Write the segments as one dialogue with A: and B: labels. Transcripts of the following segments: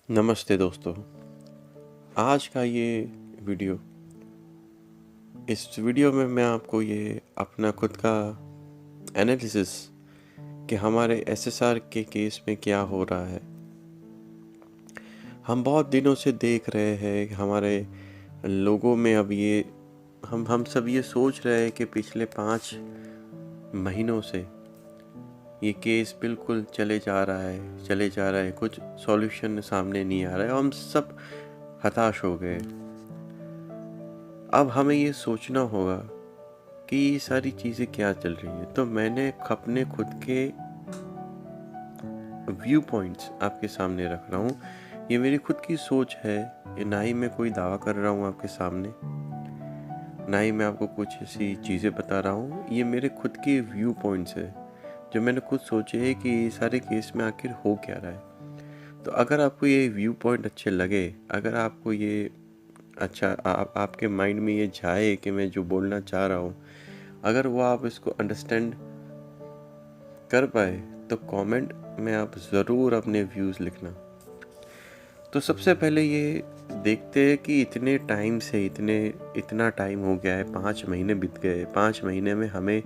A: नमस्ते दोस्तों। आज का ये वीडियो इस वीडियो में मैं आपको ये अपना खुद का एनालिसिस कि हमारे एसएसआर के केस में क्या हो रहा है। हम बहुत दिनों से देख रहे हैं कि हमारे लोगों में अब ये हम सब ये सोच रहे हैं कि पिछले 5 महीनों से ये केस बिल्कुल चले जा रहा है, कुछ सॉल्यूशन सामने नहीं आ रहा है। हम सब हताश हो गए। अब हमें ये सोचना होगा कि ये सारी चीज़ें क्या चल रही हैं। तो मैंने अपने खुद के व्यू पॉइंट्स आपके सामने रख रहा हूँ। ये मेरी खुद की सोच है, ये ना ही मैं कोई दावा कर रहा हूँ आपके सामने, ना ही मैं आपको कुछ ऐसी चीज़ें बता रहा हूँ। ये मेरे खुद के व्यू पॉइंट्स है जो मैंने खुद सोचे है कि ये सारे केस में आखिर हो क्या रहा है। तो अगर आपको ये व्यू पॉइंट अच्छे लगे, अगर आपको ये अच्छा आपके माइंड में ये जाए कि मैं जो बोलना चाह रहा हूँ, अगर वो आप इसको अंडरस्टैंड कर पाए तो कमेंट में आप ज़रूर अपने व्यूज़ लिखना। तो सबसे पहले ये देखते हैं कि इतने टाइम से इतना टाइम हो गया है, 5 महीने बीत गए। 5 महीने में हमें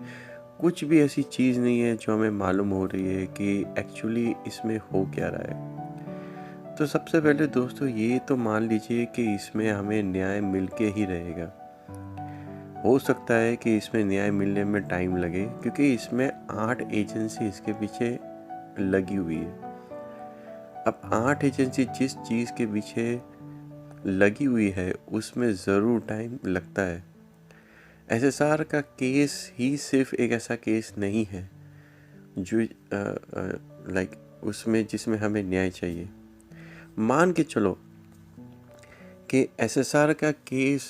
A: कुछ भी ऐसी चीज़ नहीं है जो हमें मालूम हो रही है कि एक्चुअली इसमें हो क्या रहा है। तो सबसे पहले दोस्तों ये तो मान लीजिए कि इसमें हमें न्याय मिल के ही रहेगा। हो सकता है कि इसमें न्याय मिलने में टाइम लगे क्योंकि इसमें 8 एजेंसी इसके पीछे लगी हुई है। अब 8 एजेंसी जिस चीज़ के पीछे लगी हुई है उसमें ज़रूर टाइम लगता है। एसएसआर का केस ही सिर्फ एक ऐसा केस नहीं है जो लाइक उसमें जिसमें हमें न्याय चाहिए। मान के चलो कि एसएसआर का केस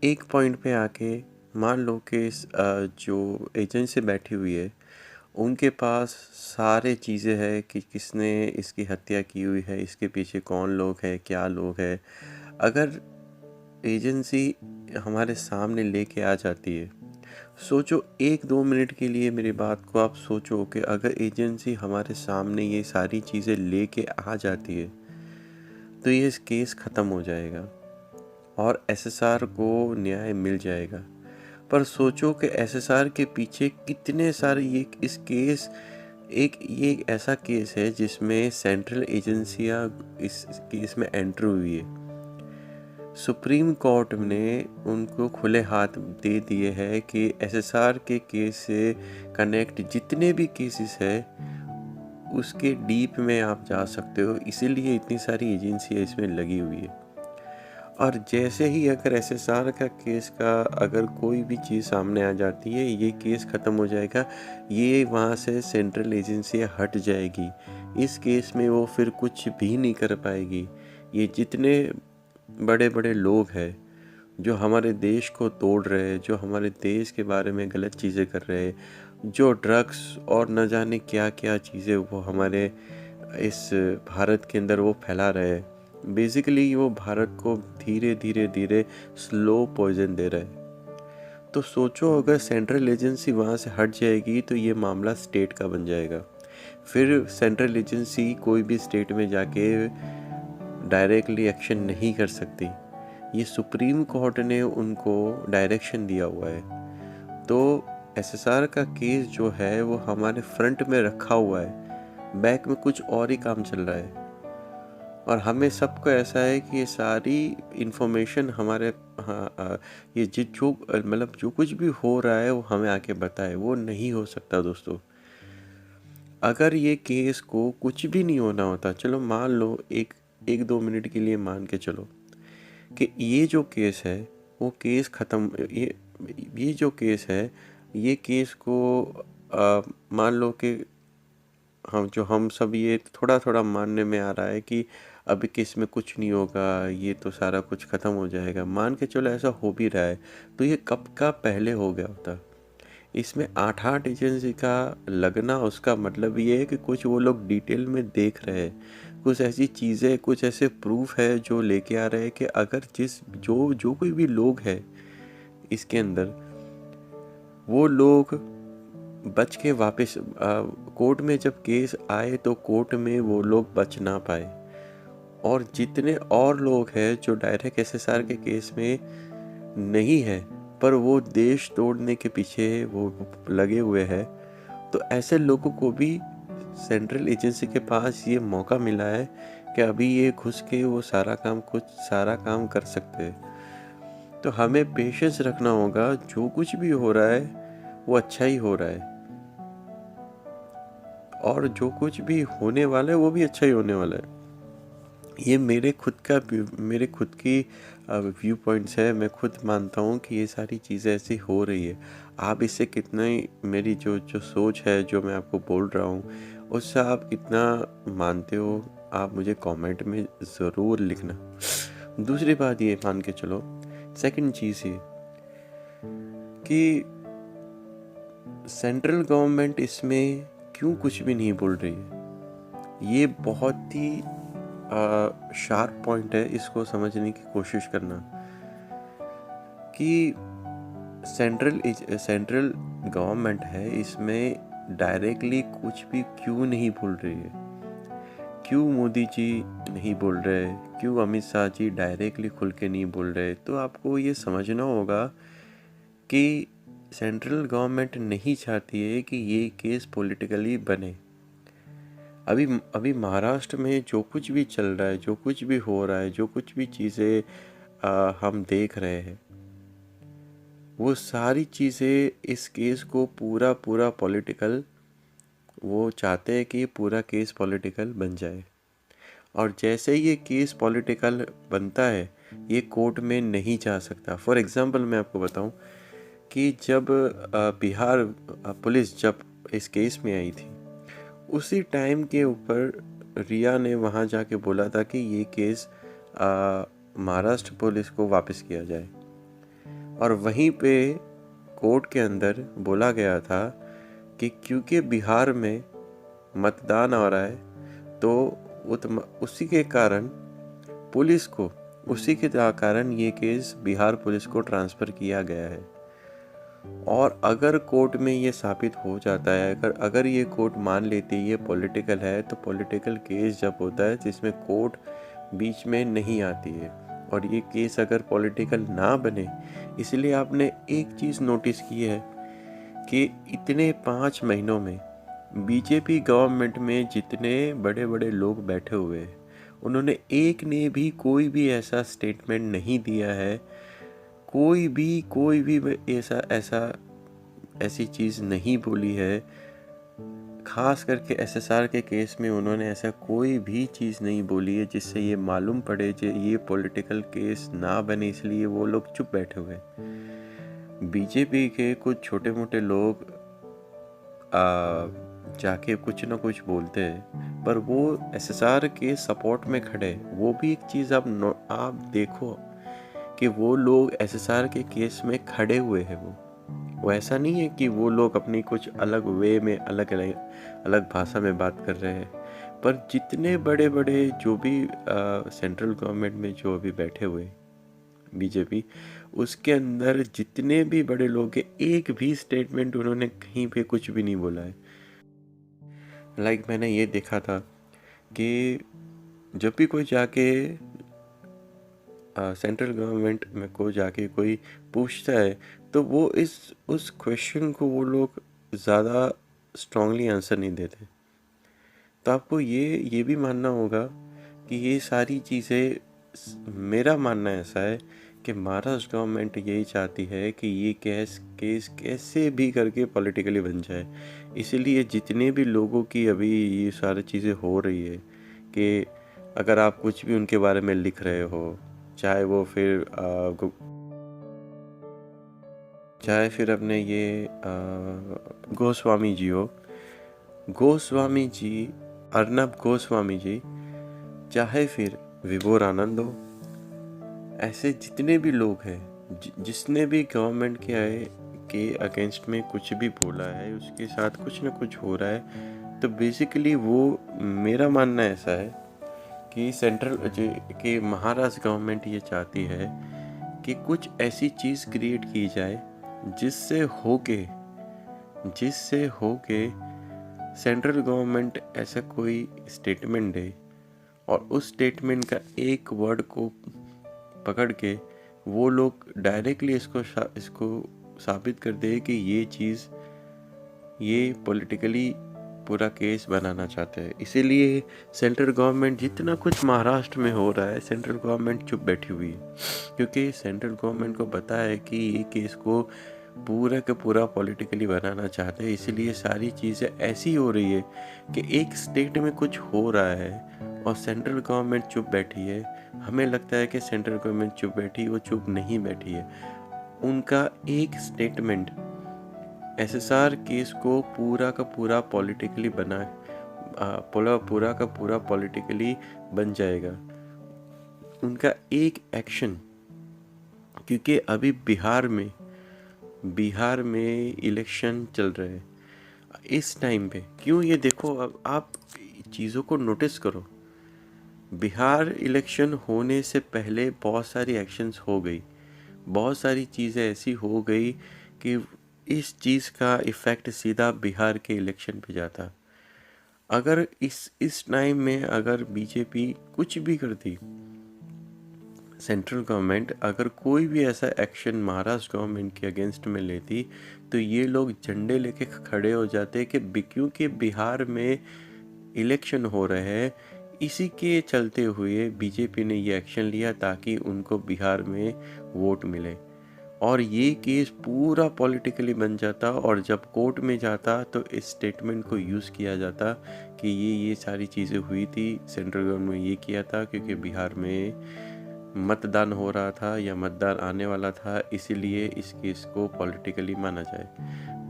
A: एक पॉइंट पे आके मान लो कि जो एजेंसी बैठी हुई है उनके पास सारे चीज़ें हैं कि किसने इसकी हत्या की हुई है, इसके पीछे कौन लोग हैं, क्या लोग हैं। अगर एजेंसी हमारे सामने लेके आ जाती है, सोचो 1-2 मिनट के लिए मेरी बात को आप सोचो कि अगर एजेंसी हमारे सामने ये सारी चीज़ें लेके आ जाती है तो ये केस ख़त्म हो जाएगा और एसएसआर को न्याय मिल जाएगा। पर सोचो कि एसएसआर के पीछे कितने सारे ये एक ऐसा केस है जिसमें सेंट्रल एजेंसियां इस केस में एंटर हुई है। सुप्रीम कोर्ट ने उनको खुले हाथ दे दिए हैं कि एसएसआर के केस से कनेक्ट जितने भी केसेस है उसके डीप में आप जा सकते हो, इसीलिए इतनी सारी एजेंसियां इसमें लगी हुई है। और जैसे ही अगर एसएसआर का केस का अगर कोई भी चीज़ सामने आ जाती है, ये केस ख़त्म हो जाएगा, ये वहाँ से सेंट्रल एजेंसी हट जाएगी। इस केस में वो फिर कुछ भी नहीं कर पाएगी। ये जितने बड़े बड़े लोग हैं जो हमारे देश को तोड़ रहे हैं, जो हमारे देश के बारे में गलत चीज़ें कर रहे हैं, जो ड्रग्स और न जाने क्या क्या चीज़ें वो हमारे इस भारत के अंदर वो फैला रहे हैं। बेसिकली वो भारत को धीरे धीरे धीरे स्लो पॉइजन दे रहा है। तो सोचो अगर सेंट्रल एजेंसी वहाँ से हट जाएगी तो ये मामला स्टेट का बन जाएगा। फिर सेंट्रल एजेंसी कोई भी स्टेट में जाके डायरेक्टली एक्शन नहीं कर सकती। ये सुप्रीम कोर्ट ने उनको डायरेक्शन दिया हुआ है। तो एसएसआर का केस जो है वो हमारे फ्रंट में रखा हुआ है, बैक में कुछ और ही काम चल रहा है। और हमें सबको ऐसा है कि ये सारी इन्फॉर्मेशन हमारे ये जो मतलब जो कुछ भी हो रहा है वो हमें आके बताए। वो नहीं हो सकता दोस्तों। अगर ये केस को कुछ भी नहीं होना होता, चलो मान लो एक 2 मिनट के लिए मान के चलो कि ये जो केस है वो केस ख़त्म, ये जो केस है ये केस को मान लो कि हम सब ये थोड़ा थोड़ा मानने में आ रहा है कि अभी केस में कुछ नहीं होगा, ये तो सारा कुछ ख़त्म हो जाएगा। मान के चलो ऐसा हो भी रहा है तो ये कब का पहले हो गया होता। इसमें 8 एजेंसी का लगना उसका मतलब ये है कि कुछ वो लोग डिटेल में देख रहे हैं, कुछ ऐसी चीज़ें, कुछ ऐसे प्रूफ है जो लेके आ रहे हैं कि अगर जो कोई भी लोग है इसके अंदर, वो लोग बच के वापस कोर्ट में जब केस आए तो कोर्ट में वो लोग बच ना पाए। और जितने और लोग हैं जो डायरेक्ट एसएसआर के केस में नहीं है पर वो देश तोड़ने के पीछे वो लगे हुए हैं, तो ऐसे लोगों को भी सेंट्रल एजेंसी के पास ये मौका मिला है कि अभी ये घुस के वो सारा काम कर सकते हैं। तो हमें पेशेंस रखना होगा, जो कुछ भी हो रहा है वो अच्छा ही हो रहा है, और जो कुछ भी होने वाला है वो भी अच्छा ही होने वाला है। ये मेरे खुद की व्यू पॉइंट्स है। मैं खुद मानता हूँ कि ये सारी चीज़ें ऐसी हो रही है। आप इससे कितना ही, मेरी जो जो सोच है, जो मैं आपको बोल रहा हूँ, उससे आप कितना मानते हो, आप मुझे कमेंट में ज़रूर लिखना। दूसरी बात ये मान के चलो, सेकंड चीज़ ये कि सेंट्रल गवर्नमेंट इसमें क्यों कुछ भी नहीं बोल रही है। ये बहुत ही शार्प पॉइंट है, इसको समझने की कोशिश करना कि सेंट्रल गवर्नमेंट है, इसमें डायरेक्टली कुछ भी क्यों नहीं बोल रही है। क्यों मोदी जी नहीं बोल रहे, क्यों अमित शाह जी डायरेक्टली खुल के नहीं बोल रहे। तो आपको ये समझना होगा कि सेंट्रल गवर्नमेंट नहीं चाहती है कि ये केस पॉलिटिकली बने। अभी महाराष्ट्र में जो कुछ भी चल रहा है, जो कुछ भी हो रहा है, जो कुछ भी चीज़ें हम देख रहे हैं, वो सारी चीज़ें इस केस को पूरा पॉलिटिकल, वो चाहते हैं कि पूरा केस पॉलिटिकल बन जाए। और जैसे ही ये केस पॉलिटिकल बनता है, ये कोर्ट में नहीं जा सकता। फॉर एग्ज़ाम्पल मैं आपको बताऊं कि जब बिहार पुलिस जब इस केस में आई थी, उसी टाइम के ऊपर रिया ने वहाँ जाके बोला था कि ये केस महाराष्ट्र पुलिस को वापस किया जाए, और वहीं पे कोर्ट के अंदर बोला गया था कि क्योंकि बिहार में मतदान हो रहा है, तो उसी के कारण ये केस बिहार पुलिस को ट्रांसफ़र किया गया है। और अगर कोर्ट में ये साबित हो जाता है, अगर ये कोर्ट मान लेती है ये पॉलिटिकल है, तो पॉलिटिकल केस जब होता है जिसमें कोर्ट बीच में नहीं आती है, और ये केस अगर पॉलिटिकल ना बने, इसलिए आपने एक चीज़ नोटिस की है कि इतने 5 महीनों में बीजेपी गवर्नमेंट में जितने बड़े बड़े लोग बैठे हुए हैं, उन्होंने एक ने भी कोई भी ऐसा स्टेटमेंट नहीं दिया है, कोई भी ऐसी चीज़ नहीं बोली है। खास करके एसएसआर के केस में उन्होंने ऐसा कोई भी चीज़ नहीं बोली है जिससे ये मालूम पड़े कि ये पॉलिटिकल केस ना बने, इसलिए वो लोग चुप बैठे हुए। बीजेपी के कुछ छोटे मोटे लोग जाके कुछ ना कुछ बोलते हैं, पर वो एसएसआर के सपोर्ट में खड़े। वो भी एक चीज़ आप देखो कि वो लोग एसएसआर के केस में खड़े हुए हैं। वो ऐसा नहीं है कि वो लोग अपनी कुछ अलग वे में अलग भाषा में बात कर रहे हैं। पर जितने बड़े बड़े जो भी सेंट्रल गवर्नमेंट में जो अभी बैठे हुए बीजेपी, उसके अंदर जितने भी बड़े लोग हैं, एक भी स्टेटमेंट उन्होंने कहीं पे कुछ भी नहीं बोला है। मैंने ये देखा था कि जब भी कोई जाके सेंट्रल गवर्नमेंट में को जाके कोई पूछता है, तो वो उस क्वेश्चन को वो लोग ज़्यादा स्ट्रांगली आंसर नहीं देते। तो आपको ये भी मानना होगा कि ये सारी चीज़ें, मेरा मानना ऐसा है कि महाराष्ट्र गवर्नमेंट यही चाहती है कि ये केस कैसे भी करके पॉलिटिकली बन जाए। इसीलिए जितने भी लोगों की अभी ये सारी चीज़ें हो रही है कि अगर आप कुछ भी उनके बारे में लिख रहे हो, चाहे फिर अपने ये गोस्वामी जी हो, गोस्वामी जी, अर्नब गोस्वामी जी, चाहे फिर विभोर आनंद हो, ऐसे जितने भी लोग हैं जिसने भी गवर्नमेंट के अगेंस्ट में कुछ भी बोला है, उसके साथ कुछ ना कुछ हो रहा है, तो बेसिकली वो, मेरा मानना ऐसा है कि महाराष्ट्र गवर्नमेंट ये चाहती है कि कुछ ऐसी चीज़ क्रिएट की जाए जिससे होके सेंट्रल गवर्नमेंट ऐसा कोई स्टेटमेंट दे और उस स्टेटमेंट का एक वर्ड को पकड़ के वो लोग डायरेक्टली इसको साबित कर दे कि ये पॉलिटिकली पूरा केस बनाना चाहते हैं। इसीलिए सेंट्रल गवर्नमेंट जितना कुछ महाराष्ट्र में हो रहा है, सेंट्रल गवर्नमेंट चुप बैठी हुई है, क्योंकि सेंट्रल गवर्नमेंट को पता है कि ये केस को पूरा का पूरा पॉलिटिकली बनाना चाहते हैं। इसीलिए सारी चीज़ें ऐसी हो रही है कि एक स्टेट में कुछ हो रहा है और सेंट्रल गवर्नमेंट चुप बैठी है। हमें लगता है कि सेंट्रल गवर्नमेंट चुप बैठी, वो चुप नहीं बैठी है। उनका एक स्टेटमेंट एसएसआर केस को पूरा का पूरा पॉलिटिकली पूरा का पूरा पॉलिटिकली बन जाएगा। उनका एक एक्शन, क्योंकि अभी बिहार में इलेक्शन चल रहे हैं इस टाइम पे। क्यों, ये देखो, अब आप चीज़ों को नोटिस करो। बिहार इलेक्शन होने से पहले बहुत सारी एक्शंस हो गई, बहुत सारी चीज़ें ऐसी हो गई कि इस चीज़ का इफ़ेक्ट सीधा बिहार के इलेक्शन पे जाता। अगर इस टाइम में अगर बीजेपी कुछ भी करती, सेंट्रल गवर्नमेंट अगर कोई भी ऐसा एक्शन महाराष्ट्र गवर्नमेंट के अगेंस्ट में लेती, तो ये लोग झंडे लेके खड़े हो जाते कि क्योंकि बिहार में इलेक्शन हो रहे हैं, इसी के चलते हुए बीजेपी ने ये एक्शन लिया ताकि उनको बिहार में वोट मिले। और ये केस पूरा पॉलिटिकली बन जाता और जब कोर्ट में जाता तो इस स्टेटमेंट को यूज़ किया जाता कि ये सारी चीज़ें हुई थी, सेंट्रल गवर्नमेंट ने ये किया था क्योंकि बिहार में मतदान हो रहा था या मतदान आने वाला था, इसीलिए इस केस को पॉलिटिकली माना जाए।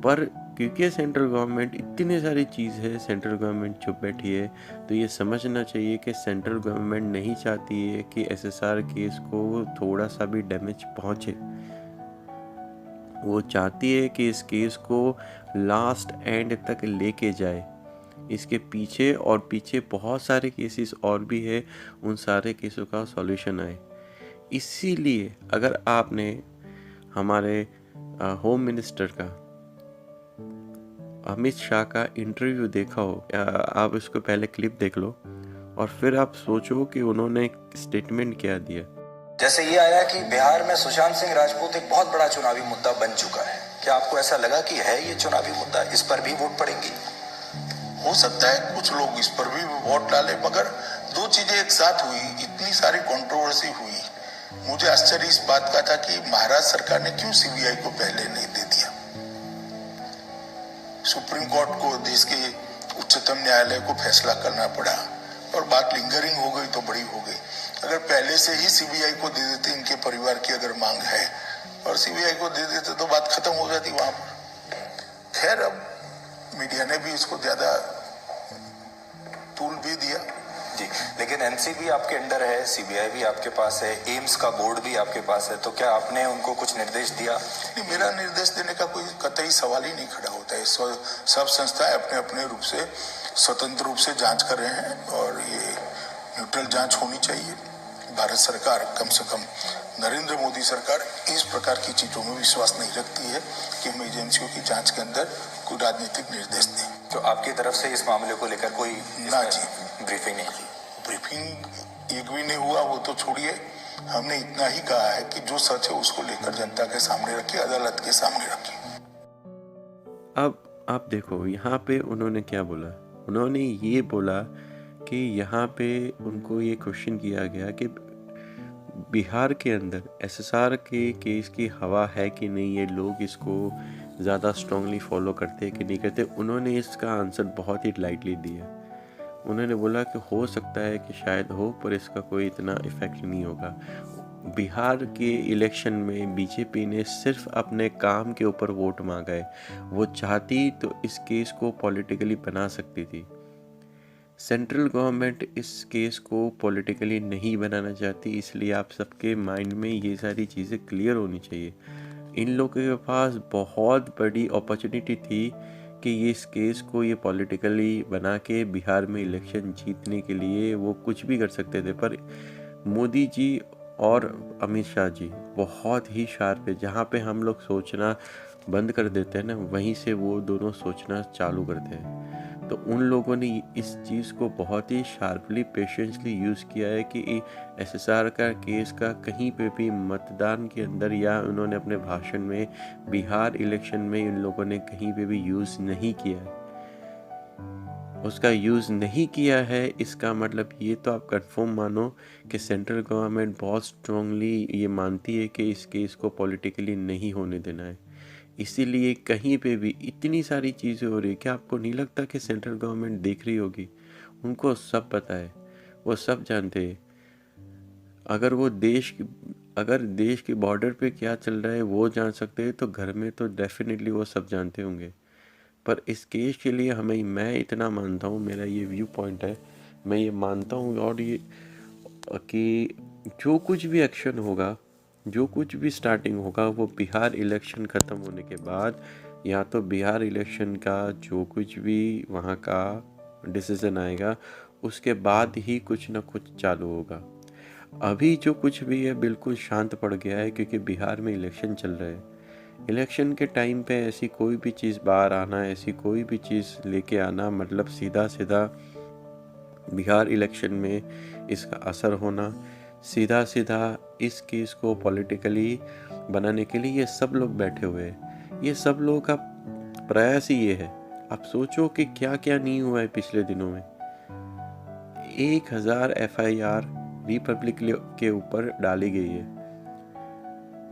A: पर क्योंकि सेंट्रल गवर्नमेंट इतनी सारी चीज़ है, सेंट्रल गवर्नमेंट चुप बैठी है, तो ये समझना चाहिए कि सेंट्रल गवर्नमेंट नहीं चाहती है कि एसएसआर केस को थोड़ा सा भी डैमेज पहुँचे। वो चाहती है कि इस केस को लास्ट एंड तक लेके जाए। इसके पीछे बहुत सारे केसेस और भी है, उन सारे केसों का सॉल्यूशन आए। इसीलिए अगर आपने हमारे होम मिनिस्टर का, अमित शाह का इंटरव्यू देखा हो, आप इसको पहले क्लिप देख लो और फिर आप सोचो कि उन्होंने स्टेटमेंट क्या दिया।
B: जैसे ये आया कि बिहार में सुशांत सिंह राजपूत एक बहुत बड़ा चुनावी मुद्दा बन चुका है, क्या आपको ऐसा लगा कि है ये चुनावी मुद्दा, इस पर भी वोट पड़ेंगी?
C: हो सकता है कुछ लोग इस पर भी वोट डाले, मगर दो चीजें एक साथ हुई, इतनी सारी कंट्रोवर्सी हुई। मुझे आश्चर्य इस बात का था कि महाराष्ट्र सरकार ने क्यों सीबीआई को पहले नहीं दे दिया। सुप्रीम कोर्ट को, देश के उच्चतम न्यायालय को फैसला करना पड़ा और बात लिंगरिंग हो गई तो बड़ी हो गई। अगर पहले से ही सीबीआई को दे देते, इनके परिवार की अगर मांग है, और सीबीआई को दे देते तो बात खत्म हो जाती वहां पर। खैर, अब मीडिया ने भी इसको ज्यादा तूल भी दिया।
B: जी, लेकिन एनसीबी आपके अंडर है, सीबीआई भी आपके पास है, एम्स का बोर्ड भी आपके पास है, तो क्या आपने उनको कुछ निर्देश दिया?
C: नहीं, मेरा निर्देश देने का कोई कतई सवाल ही नहीं खड़ा होता है। सब संस्थाएं अपने अपने रूप से स्वतंत्र रूप से जांच कर रहे हैं और ये न्यूट्रल जांच होनी चाहिए। भारत सरकार, कम से कम नरेंद्र मोदी सरकार, इस प्रकार की चीजों में विश्वास नहीं रखती है कि हम एजेंसियों की जांच के अंदर कोई राजनीतिक निर्देश दें।
B: तो आपकी तरफ से इस मामले को लेकर कोई ब्रीफिंग नहीं हुई?
C: ब्रीफिंग एक भी नहीं हुआ, वो तो छोड़िए। हमने इतना ही कहा है कि जो सच है उसको लेकर जनता के सामने रखिए, अदालत के सामने रखिए।
A: अब आप देखो यहाँ पे उन्होंने क्या बोला। उन्होंने ये बोला कि यहाँ पे उनको ये क्वेश्चन किया गया कि बिहार के अंदर एसएसआर के केस की हवा है कि नहीं, ये लोग इसको ज़्यादा स्ट्रांगली फॉलो करते कि नहीं करते। उन्होंने इसका आंसर बहुत ही लाइटली दिया। उन्होंने बोला कि हो सकता है कि शायद हो, पर इसका कोई इतना इफ़ेक्ट नहीं होगा। बिहार के इलेक्शन में बीजेपी ने सिर्फ अपने काम के ऊपर वोट मांगा है। वो चाहती तो इस केस को पॉलिटिकली बना सकती थी। सेंट्रल गवर्नमेंट इस केस को पॉलिटिकली नहीं बनाना चाहती, इसलिए आप सबके माइंड में ये सारी चीज़ें क्लियर होनी चाहिए। इन लोगों के पास बहुत बड़ी अपॉर्चुनिटी थी कि ये इस केस को ये पॉलिटिकली बना के बिहार में इलेक्शन जीतने के लिए वो कुछ भी कर सकते थे, पर मोदी जी और अमित शाह जी बहुत ही शार्प है। जहाँ पे हम लोग सोचना बंद कर देते हैं ना, वहीं से वो दोनों सोचना चालू करते हैं। तो उन लोगों ने इस चीज़ को बहुत ही शार्पली पेशेंसली यूज़ किया है कि एसएसआर का केस का कहीं पे भी मतदान के अंदर या उन्होंने अपने भाषण में बिहार इलेक्शन में इन लोगों ने कहीं पे भी यूज़ नहीं किया है। उसका यूज़ नहीं किया है, इसका मतलब ये तो आप कंफर्म मानो कि सेंट्रल गवर्नमेंट बहुत स्ट्रांगली ये मानती है कि इस केस को पॉलिटिकली नहीं होने देना है। इसीलिए कहीं पे भी इतनी सारी चीज़ें हो रही है कि आपको नहीं लगता कि सेंट्रल गवर्नमेंट देख रही होगी? उनको सब पता है, वो सब जानते हैं। अगर देश के बॉर्डर पे क्या चल रहा है वो जान सकते हैं, तो घर में तो डेफिनेटली वो सब जानते होंगे। पर इस केस के लिए मैं इतना मानता हूँ, मेरा ये व्यू पॉइंट है, मैं ये मानता हूँ और ये कि जो कुछ भी एक्शन होगा, जो कुछ भी स्टार्टिंग होगा, वो बिहार इलेक्शन ख़त्म होने के बाद, या तो बिहार इलेक्शन का जो कुछ भी वहाँ का डिसीज़न आएगा उसके बाद ही कुछ ना कुछ चालू होगा। अभी जो कुछ भी है बिल्कुल शांत पड़ गया है, क्योंकि बिहार में इलेक्शन चल रहे हैं। इलेक्शन के टाइम पे ऐसी कोई भी चीज़ बाहर आना, ऐसी कोई भी चीज़ लेके आना, मतलब सीधा सीधा बिहार इलेक्शन में इसका असर होना, सीधा सीधा इस केस को पॉलिटिकली बनाने के लिए ये सब लोग बैठे हुए हैं। ये सब लोगों का प्रयास ही ये है। आप सोचो कि क्या क्या नहीं हुआ है पिछले दिनों में। 1000 FIR रिपब्लिक के ऊपर डाली गई है।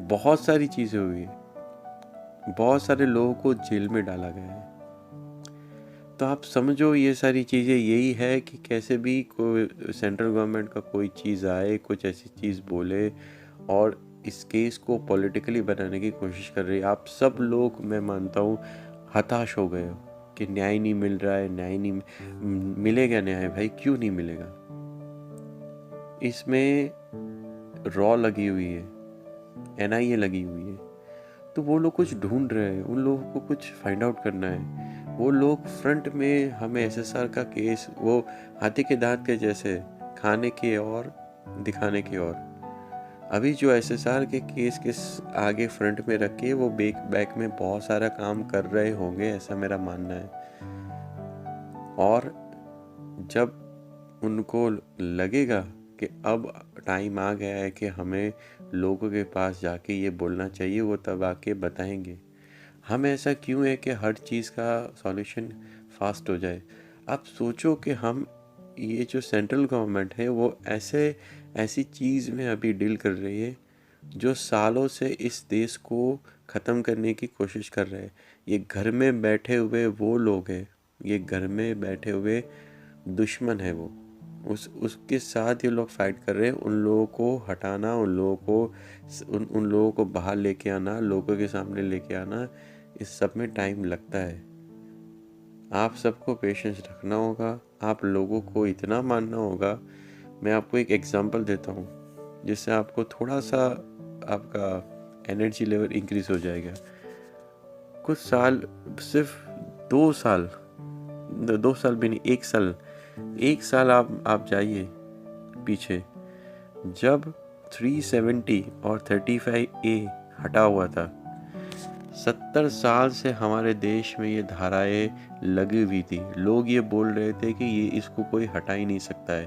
A: बहुत सारी चीज़ें हुई है, बहुत सारे लोगों को जेल में डाला गया है। तो आप समझो ये सारी चीज़ें यही है कि कैसे भी कोई सेंट्रल गवर्नमेंट का कोई चीज़ आए, कुछ ऐसी चीज़ बोले और इस केस को पॉलिटिकली बनाने की कोशिश कर रही है। आप सब लोग, मैं मानता हूँ, हताश हो गए हो कि न्याय नहीं मिल रहा है, न्याय नहीं मिलेगा। न्याय भाई क्यों नहीं मिलेगा? इसमें रॉ लगी हुई है, NIA लगी हुई है, तो वो लोग कुछ ढूंढ रहे हैं, उन लोगों को कुछ फाइंड आउट करना है। वो लोग फ्रंट में हमें SSR का केस वो हाथी के दांत के जैसे खाने की और दिखाने की और अभी जो SSR के केस के आगे फ्रंट में रख के वो बैक में बहुत सारा काम कर रहे होंगे, ऐसा मेरा मानना है। और जब उनको लगेगा कि अब टाइम आ गया है कि हमें लोगों के पास जाके ये बोलना चाहिए, वो तब आके बताएंगे। हम ऐसा क्यों है कि हर चीज़ का सॉल्यूशन फास्ट हो जाए? आप सोचो कि हम ये जो सेंट्रल गवर्नमेंट है वो ऐसी चीज़ में अभी डील कर रही है जो सालों से इस देश को ख़त्म करने की कोशिश कर रहे हैं। ये घर में बैठे हुए वो लोग हैं, ये घर में बैठे हुए दुश्मन है वो, उसके साथ ये लोग फाइट कर रहे हैं। उन लोगों को हटाना, उन लोगों को बाहर लेके आना, लोगों के सामने लेके आना, इस सब में टाइम लगता है। आप सबको पेशेंस रखना होगा, आप लोगों को इतना मानना होगा। मैं आपको एक एग्जांपल देता हूँ जिससे आपको थोड़ा सा आपका एनर्जी लेवल इंक्रीज हो जाएगा। कुछ साल, सिर्फ 2 साल भी नहीं, 1 साल आप जाइए पीछे, जब 370 और 35A हटा हुआ था। 70 साल से हमारे देश में ये धाराएं लगी हुई थी। लोग ये बोल रहे थे कि ये इसको कोई हटा ही नहीं सकता है,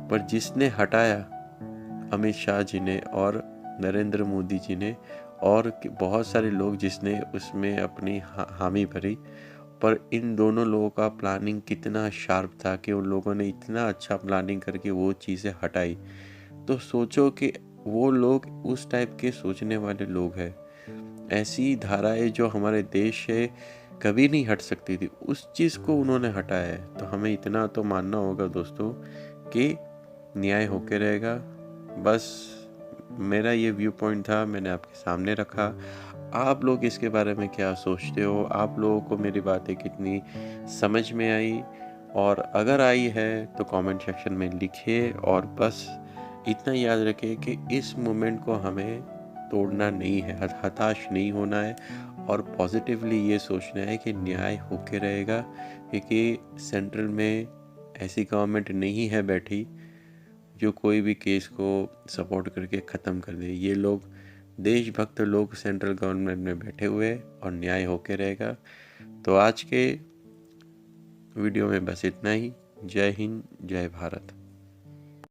A: पर जिसने हटाया अमित शाह जी ने और नरेंद्र मोदी जी ने और बहुत सारे लोग जिसने उसमें अपनी हामी भरी। पर इन दोनों लोगों का प्लानिंग कितना शार्प था कि उन लोगों ने इतना अच्छा प्लानिंग करके वो चीज़ें हटाई। तो सोचो कि वो लोग उस टाइप के सोचने वाले लोग हैं। ऐसी धाराएं जो हमारे देश से कभी नहीं हट सकती थी, उस चीज़ को उन्होंने हटाया है। तो हमें इतना तो मानना होगा दोस्तों कि न्याय होके रहेगा। बस मेरा ये व्यू पॉइंट था, मैंने आपके सामने रखा। आप लोग इसके बारे में क्या सोचते हो? आप लोगों को मेरी बातें कितनी समझ में आई? और अगर आई है तो कमेंट सेक्शन में लिखिए। और बस इतना याद रखिए कि इस मोमेंट को हमें तोड़ना नहीं है, हताश नहीं होना है और पॉजिटिवली ये सोचना है कि न्याय होके रहेगा, क्योंकि सेंट्रल में ऐसी गवर्नमेंट नहीं है बैठी जो कोई भी केस को सपोर्ट करके ख़त्म कर दे। ये लोग देशभक्त लोग सेंट्रल गवर्नमेंट में बैठे हुए और न्याय होके रहेगा। तो आज के वीडियो में बस इतना ही। जय हिंद, जय भारत।